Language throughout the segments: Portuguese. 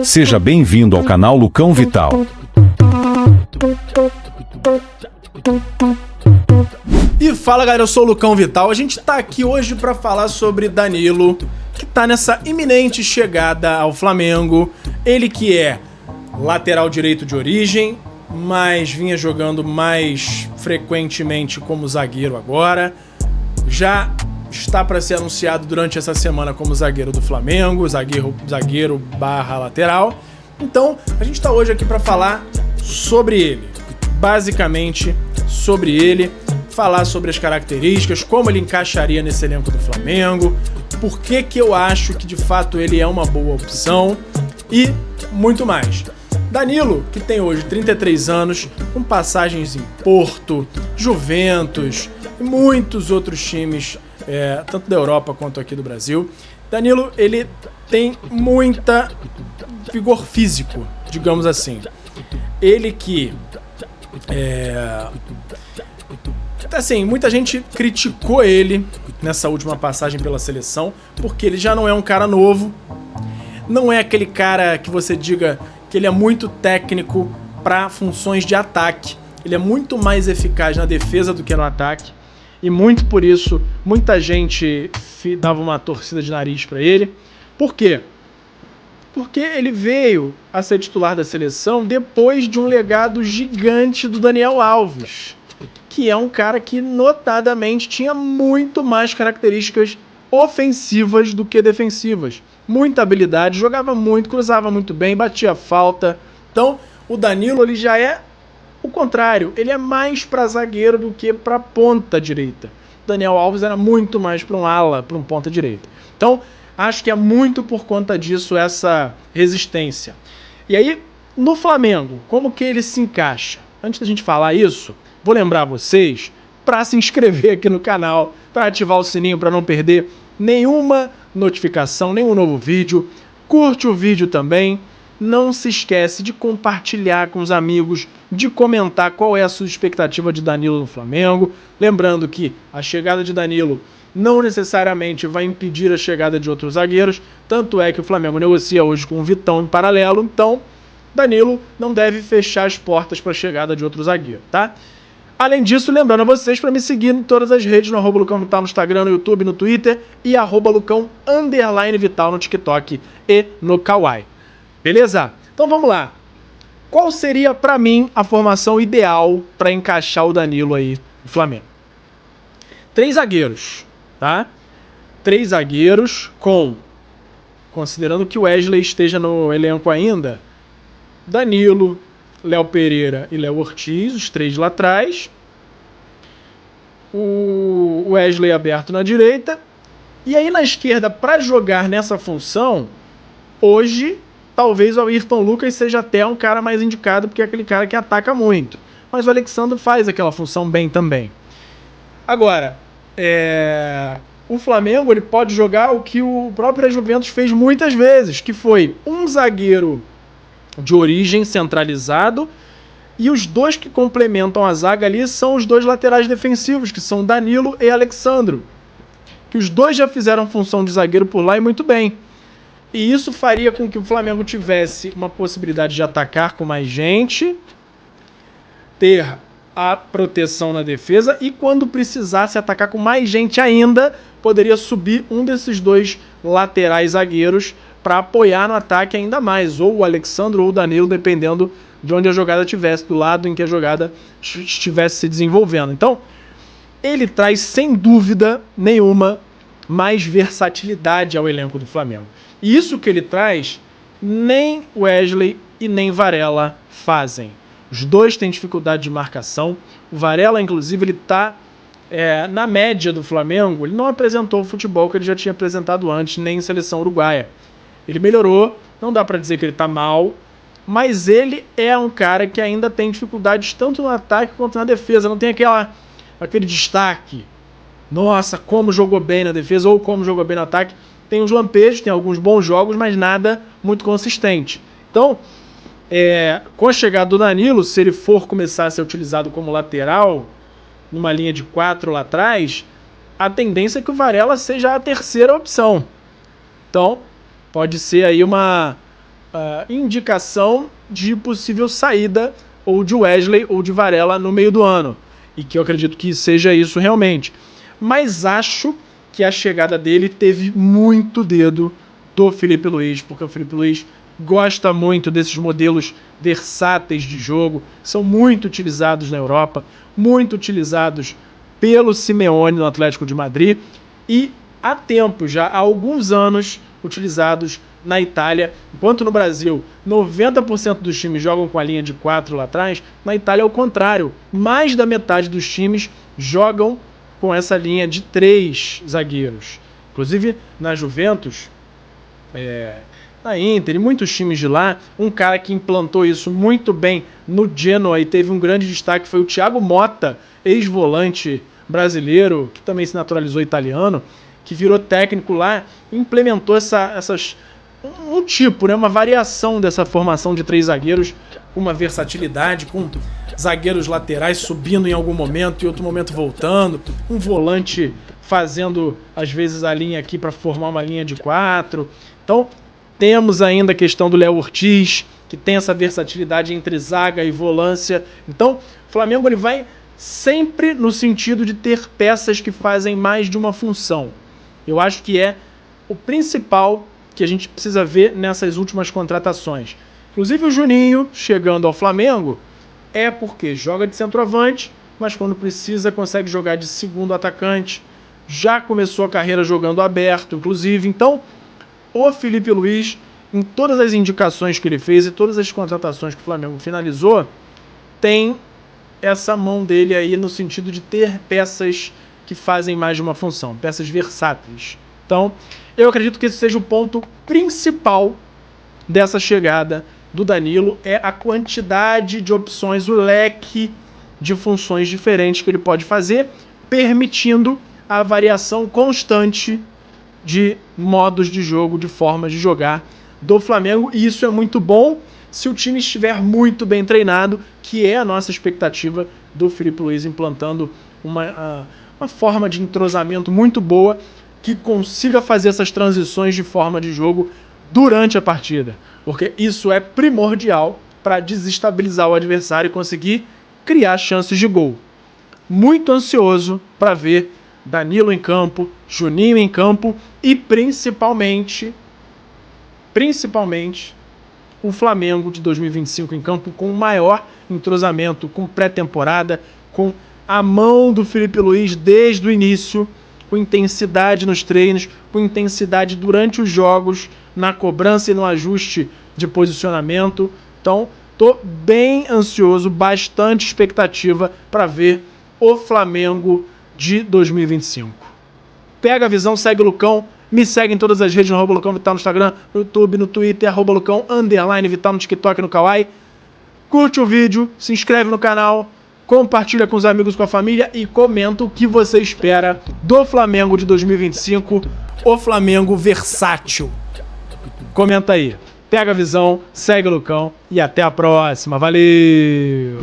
Seja bem-vindo ao canal Lucão Vital. E fala galera, eu sou o Lucão Vital. A gente tá aqui hoje pra falar sobre Danilo, que tá nessa iminente chegada ao Flamengo. Ele que é lateral direito de origem, mas vinha jogando mais frequentemente como zagueiro agora. Já está para ser anunciado durante essa semana como zagueiro do Flamengo, zagueiro barra lateral. Então, a gente está hoje aqui para falar sobre ele, basicamente sobre ele, falar sobre as características, como ele encaixaria nesse elenco do Flamengo, por que eu acho que de fato ele é uma boa opção e muito mais. Danilo, que tem hoje 33 anos, com passagens em Porto, Juventus e muitos outros times, tanto da Europa quanto aqui do Brasil. Danilo, ele tem muita vigor físico, digamos assim. Ele que assim, muita gente criticou ele nessa última passagem pela seleção, porque ele já não é um cara novo, não é aquele cara que você diga que ele é muito técnico para funções de ataque. Ele é muito mais eficaz na defesa do que no ataque. E muito por isso, muita gente dava uma torcida de nariz para ele. Por quê? Porque ele veio a ser titular da seleção depois de um legado gigante do Daniel Alves, que é um cara que notadamente tinha muito mais características ofensivas do que defensivas. Muita habilidade, jogava muito, cruzava muito bem, batia falta. Então, o Danilo ele já é o contrário, ele é mais para zagueiro do que para ponta direita. O Daniel Alves era muito mais para um ala, para um ponta direita. Então, acho que é muito por conta disso essa resistência. E aí, no Flamengo, como que ele se encaixa? Antes da gente falar isso, vou lembrar vocês para se inscrever aqui no canal, para ativar o sininho para não perder nenhuma notificação, nenhum novo vídeo. Curte o vídeo também. Não se esquece de compartilhar com os amigos, de comentar qual é a sua expectativa de Danilo no Flamengo. Lembrando que a chegada de Danilo não necessariamente vai impedir a chegada de outros zagueiros. Tanto é que o Flamengo negocia hoje com o Vitão em paralelo. Então, Danilo não deve fechar as portas para a chegada de outro zagueiro, tá? Além disso, lembrando a vocês para me seguir em todas as redes, no @LucãoVital no Instagram, no YouTube, no Twitter e @Lucão_Vital no TikTok e no Kawaii. Beleza? Então vamos lá. Qual seria para mim a formação ideal para encaixar o Danilo aí no Flamengo? 3 zagueiros, tá? 3 zagueiros considerando que o Wesley esteja no elenco ainda, Danilo, Léo Pereira e Léo Ortiz, os 3 lá atrás. O Wesley aberto na direita. E aí na esquerda, para jogar nessa função, hoje, talvez o Ayrton Lucas seja até um cara mais indicado, porque é aquele cara que ataca muito. Mas o Alexandre faz aquela função bem também. Agora, o Flamengo ele pode jogar o que o próprio Juventus fez muitas vezes, que foi um zagueiro de origem centralizado, e os 2 que complementam a zaga ali são os 2 laterais defensivos, que são Danilo e Alexandro, que os 2 já fizeram função de zagueiro por lá e muito bem. E isso faria com que o Flamengo tivesse uma possibilidade de atacar com mais gente, ter a proteção na defesa e quando precisasse atacar com mais gente ainda, poderia subir um desses 2 laterais zagueiros para apoiar no ataque ainda mais, ou o Alexandre ou o Danilo, dependendo de onde a jogada estivesse, do lado em que a jogada estivesse se desenvolvendo. Então, ele traz, sem dúvida nenhuma, mais versatilidade ao elenco do Flamengo. E isso que ele traz, nem Wesley e nem Varela fazem. Os 2 têm dificuldade de marcação. O Varela, inclusive, ele está na média do Flamengo. Ele não apresentou o futebol que ele já tinha apresentado antes, nem em seleção uruguaia. Ele melhorou, não dá para dizer que ele está mal, mas ele é um cara que ainda tem dificuldades tanto no ataque quanto na defesa. Não tem aquele destaque. Nossa, como jogou bem na defesa ou como jogou bem no ataque. Tem uns lampejos, tem alguns bons jogos, mas nada muito consistente. Então, com a chegada do Danilo, se ele for começar a ser utilizado como lateral, numa linha de 4 lá atrás, a tendência é que o Varela seja a terceira opção. Então, pode ser aí uma indicação de possível saída ou de Wesley ou de Varela no meio do ano. E que eu acredito que seja isso realmente. Mas acho que a chegada dele teve muito dedo do Filipe Luís, porque o Filipe Luís gosta muito desses modelos versáteis de jogo, são muito utilizados na Europa, muito utilizados pelo Simeone no Atlético de Madrid e há tempo, já há alguns anos, utilizados na Itália. Enquanto no Brasil 90% dos times jogam com a linha de 4 lá atrás, na Itália é o contrário. Mais da metade dos times jogam com essa linha de 3 zagueiros. Inclusive na Juventus, na Inter e muitos times de lá, um cara que implantou isso muito bem no Genoa e teve um grande destaque foi o Thiago Motta, ex-volante brasileiro, que também se naturalizou italiano, que virou técnico lá e implementou um tipo, né, uma variação dessa formação de 3 zagueiros, com uma versatilidade, com zagueiros laterais subindo em algum momento e outro momento voltando, um volante fazendo às vezes a linha aqui para formar uma linha de 4. Então temos ainda a questão do Léo Ortiz, que tem essa versatilidade entre zaga e volância. Então o Flamengo ele vai sempre no sentido de ter peças que fazem mais de uma função. Eu acho que é o principal que a gente precisa ver nessas últimas contratações. Inclusive o Juninho, chegando ao Flamengo, é porque joga de centroavante, mas quando precisa consegue jogar de segundo atacante. Já começou a carreira jogando aberto, inclusive. Então, o Filipe Luís, em todas as indicações que ele fez e todas as contratações que o Flamengo finalizou, tem essa mão dele aí no sentido de ter peças que fazem mais de uma função, peças versáteis. Então, eu acredito que esse seja o ponto principal dessa chegada do Danilo, é a quantidade de opções, o leque de funções diferentes que ele pode fazer, permitindo a variação constante de modos de jogo, de formas de jogar do Flamengo, e isso é muito bom se o time estiver muito bem treinado, que é a nossa expectativa do Filipe Luís implantando uma forma de entrosamento muito boa, que consiga fazer essas transições de forma de jogo durante a partida, porque isso é primordial para desestabilizar o adversário e conseguir criar chances de gol. Muito ansioso para ver Danilo em campo, Juninho em campo e principalmente o Flamengo de 2025 em campo com o maior entrosamento, com pré-temporada, com a mão do Filipe Luís desde o início, com intensidade nos treinos, com intensidade durante os jogos, na cobrança e no ajuste de posicionamento. Então, estou bem ansioso, bastante expectativa para ver o Flamengo de 2025. Pega a visão, segue o Lucão, me segue em todas as redes, no @Lucão Vital, no Instagram, no YouTube, no Twitter, @Lucão_Vital, no TikTok, no Kawaii. Curte o vídeo, se inscreve no canal, compartilha com os amigos, com a família e comenta o que você espera do Flamengo de 2025, o Flamengo versátil. Comenta aí. Pega a visão, segue o Lucão e até a próxima. Valeu!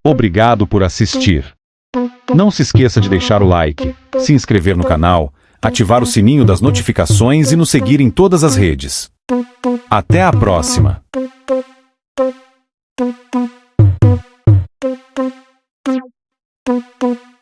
Obrigado por assistir. Não se esqueça de deixar o like, se inscrever no canal, ativar o sininho das notificações e nos seguir em todas as redes. Até a próxima! Thank you.